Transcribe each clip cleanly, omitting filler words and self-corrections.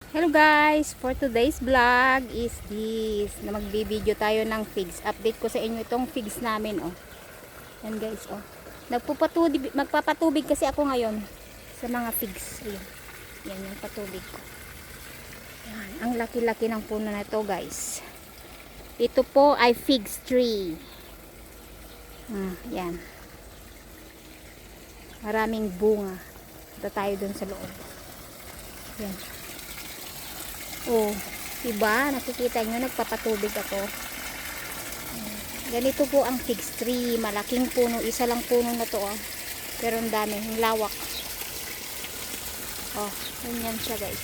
Hello guys, for today's vlog is this na magbibideo tayo ng figs. Update ko sa inyo itong figs namin oh. Yan guys oh. Magpapatubig kasi ako ngayon sa mga figs. Ayan. Yan yung patubig ko. Yan, ang laki-laki ng puno na ito guys. Ito po ay figs tree. Yan. Maraming bunga. Ito tayo dun sa loob. Yan. Oh, diba? Nakikita nyo, nagpapatubig ako. Ganito po ang figs tree. Malaking puno. Isa lang puno na to, oh. Pero ang dami. Ang lawak. Oh, ganyan siya, guys.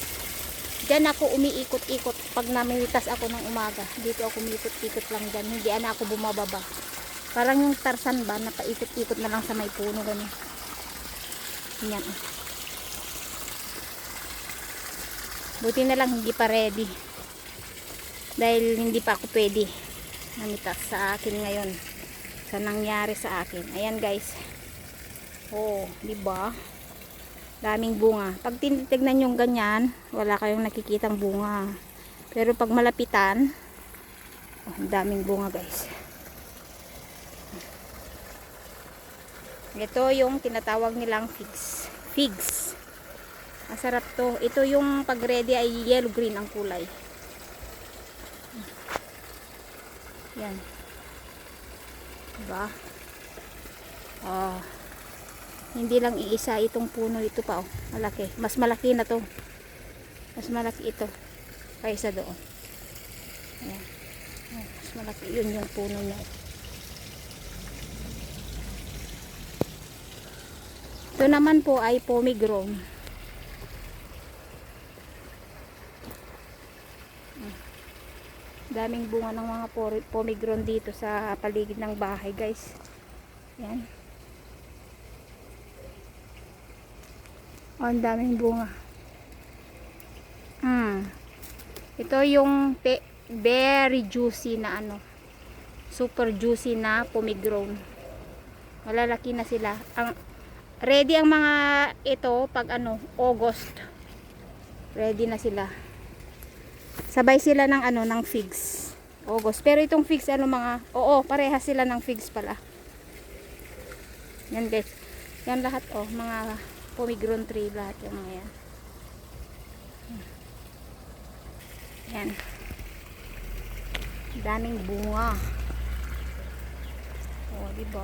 Diyan ako umiikot-ikot. Pag namilitas ako ng umaga, dito ako umiikot-ikot lang dyan. Hindi na ako bumababa. Parang yung Tarzan ba, napaikot-ikot na lang sa may puno. Ganyan. Ganyan, oh. Buti na lang hindi pa ready dahil hindi pa ako pwede namitas sa akin ngayon sa nangyari sa akin. Ayan guys, oh diba, daming bunga. Pag tinitignan yung ganyan, wala kayong nakikitang bunga, pero pag malapitan, oh, daming bunga guys. Ito yung tinatawag nilang figs. Masarap to. Ito yung pag ready ay yellow green ang kulay. Yan. Diba? Oh. Hindi lang iisa itong puno ito pa oh. Malaki. Mas malaki na to. Mas malaki ito kaysa doon. Ayan. Oh, mas malaki yun yung puno niya. Ito naman po ay pomegranate. Daming bunga ng mga pomegranate dito sa paligid ng bahay guys. Yan. Oh, ang daming bunga. Ito yung very juicy na ano. Super juicy na pomegranate. Malalaki na sila. Ready ang mga ito pag ano, August. Ready na sila. Sabay sila ng ano, ng figs. August. Pero itong figs ano mga, oo, parehas sila ng figs pala. Yan guys. Yan lahat oh, mga pomegranate tree lahat yung mga yan. Yan. Daming bunga. Oh, diba?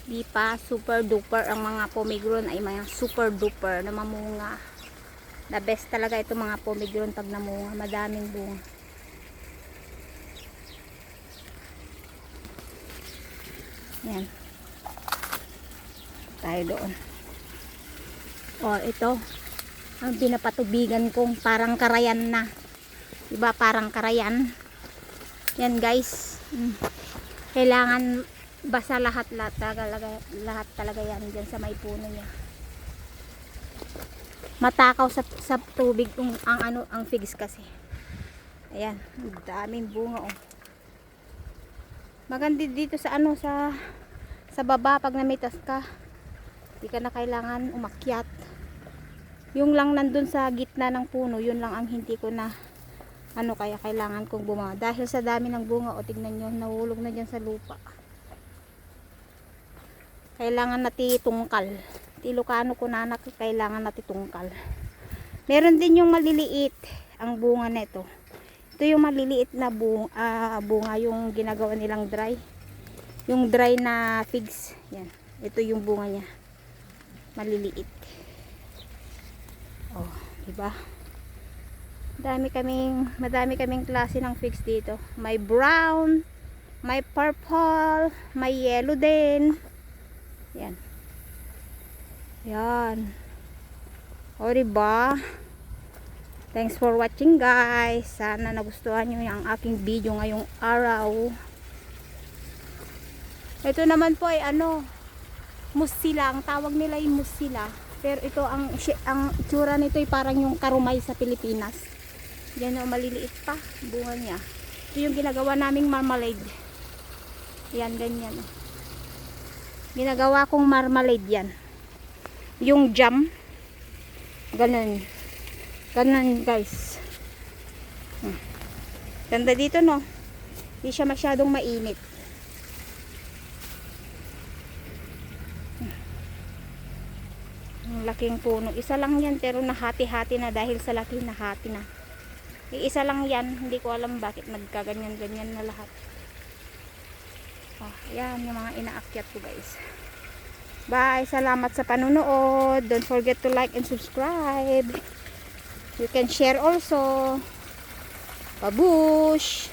Di pa super duper ang mga pomegranate ay mga super duper na mamunga. The best talaga ito mga pomegranate pag namunga, madaming bunga. Yan. Tayo doon. Oh, ito ang pinapatubigan kong parang karayan na. Diba parang karayan? Yan guys. Kailangan basa lahat talaga yan dyan sa may puno niya. Matakaw sa tubig ang figs kasi. Ayan, daming bunga oh. Maganda dito sa ano sa baba pag namitas ka. Hindi ka na kailangan umakyat. Yung lang nandun sa gitna ng puno, yun lang ang hindi ko na ano kaya kailangan kong bumaba. Dahil sa dami ng bunga o tignan nyo, nahulog na dyan sa lupa. Kailangan natin tungkal. Ilocano ko na kailangan natin tungkal. Meron din yung maliliit ang bunga nito. Ito yung maliliit na bunga yung ginagawa nilang dry. Yung dry na figs. Yan. Ito yung bunga niya. Maliliit. Oh, diba? Madami kaming klase ng figs dito. May brown, may purple, may yellow din. Yan. Yan. O diba? Thanks for watching guys. Sana nagustuhan nyo yung aking video ngayong araw. Ito naman po ay ano, musila. Ang tawag nila ay musila. Pero ito ang itsura nito ay parang yung karumay sa Pilipinas. Yan o, maliliit pa bunga niya. Ito yung ginagawa naming marmalade. Yan, ganyan o. Ginagawa kong marmalade yan. Yung jam. Ganun. Ganun guys. Ganda dito no. Hindi siya masyadong mainit. Ang laking puno. Isa lang yan pero nahati-hati na dahil sa laki nahati na. Isa lang yan. Hindi ko alam bakit nagkaganyan-ganyan na lahat. Yan yung mga inaakyat ko guys. Bye. Salamat sa panunood. Don't forget to like and subscribe. You can share also. Babush!